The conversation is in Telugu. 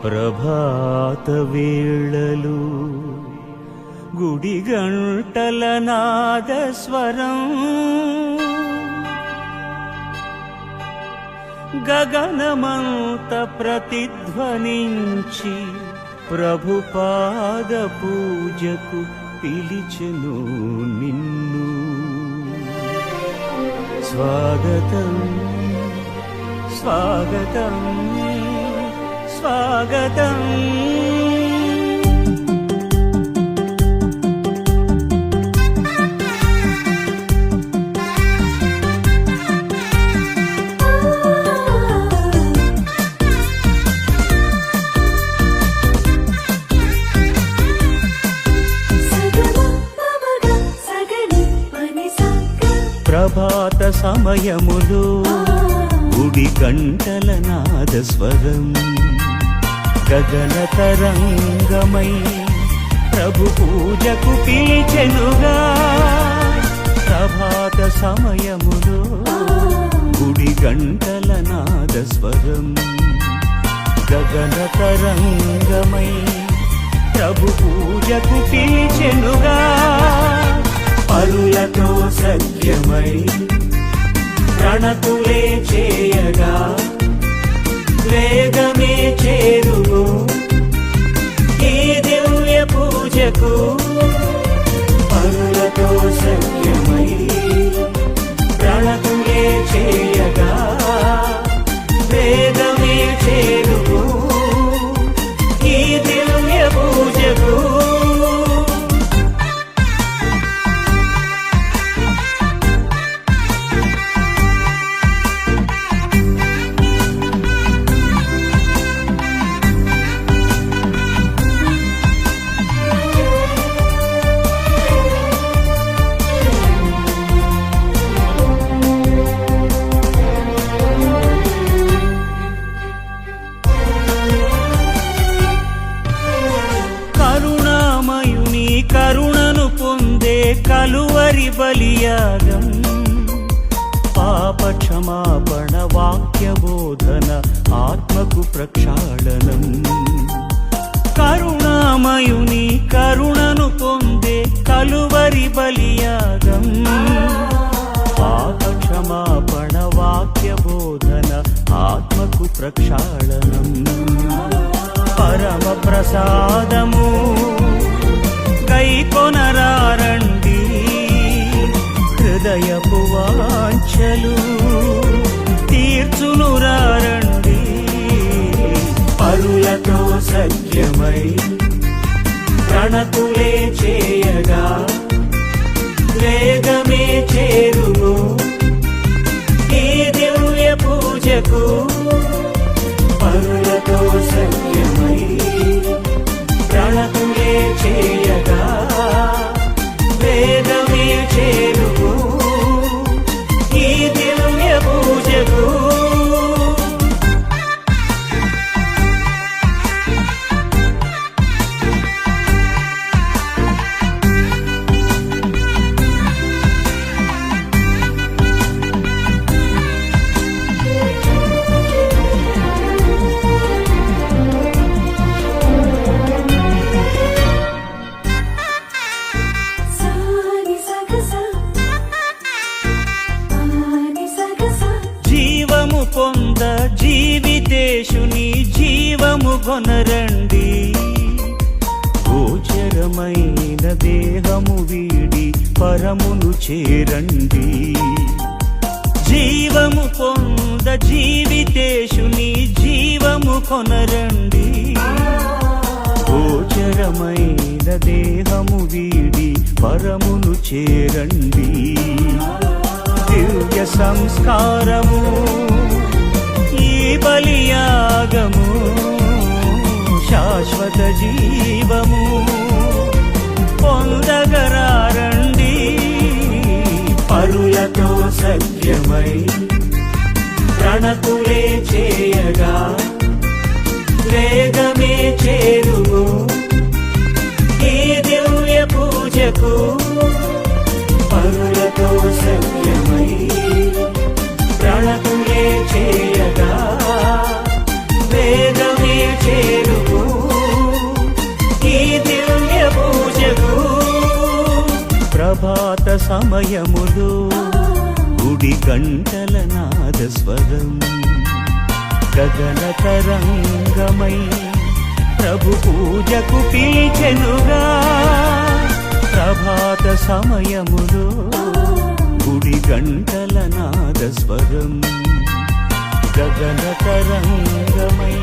ప్రభాత వేళలు గుడి గంటల నాదస్వరం గగనమంత ప్రతిధ్వనించి ప్రభుపాద పూజకు పిలిచెను నిన్ను. స్వాగతం స్వాగతం స్వాగతం. ప్రభాత సమయములో గుడి గంటల నాదస్వరం గగన తరంగమై ప్రభు పూజకు పిలిచెనుగా. ప్రభాత సమయములో గుడి గంటల నాదస్వరం గగన తరంగమై ప్రభు పూజకు పిలిచెనుగా. పరులతో సత్యమై ప్రణతులే చేయగా వేగమే చేరును ఈ దివ్య పూజకు. పరులతో సత్యమై ప్రణతులే చేయగా వేగమే చేరును ఈ దివ్య పూజకు. కరుణను పొందే కలువరి బలియాగం పాప క్షమాపణ వాక్య బోధన ఆత్మకు ప్రక్షాళనం. కరుణామయుని కరుణను పొందే కలువరి బలియాగం పాప క్షమాపణ వాక్య బోధన ఆత్మకు ప్రక్షాళనం. పరమ ప్రసాదము కైకొనరారండి హృదయపు వాంఛలు తీర్చునురారండి. పరులతో సత్యమై ప్రణతులే చేయగా వేగమే చేరును ఈ దివ్య పూజకు. పరులతో సత్యమై ప్రణతులే చేయగా వేదమే చేరును ఈ దివ్య పూజకు. పొంద జీవితేశుని జీవము కొనరండి. గోచరమైన దేహము వీడి పరమును చేరండి. జీవము పొంద జీవితేశుని జీవము కొనరండి. గోచరమైన దేహము వీడి పరమును చేరండి. దివ్య సంస్కారము ఈ బలియాగము శాశ్వత జీవము పొందగరారండి. పరులతో సత్యమై ప్రణతులే చేయగా వేగమే చేరును ఈ దివ్య పూజకు. పరులతో సత్యమై ప్రణతులే చేయగా వేగమే చేరు ప్రభాత సమయములో గుడి గంటల నాదస్వరం గగన తరంగమై ప్రభు పూజకు పిలిచెనుగా. ప్రభాత సమయములో గుడి గంటల నాదస్వరం గగన తరంగమై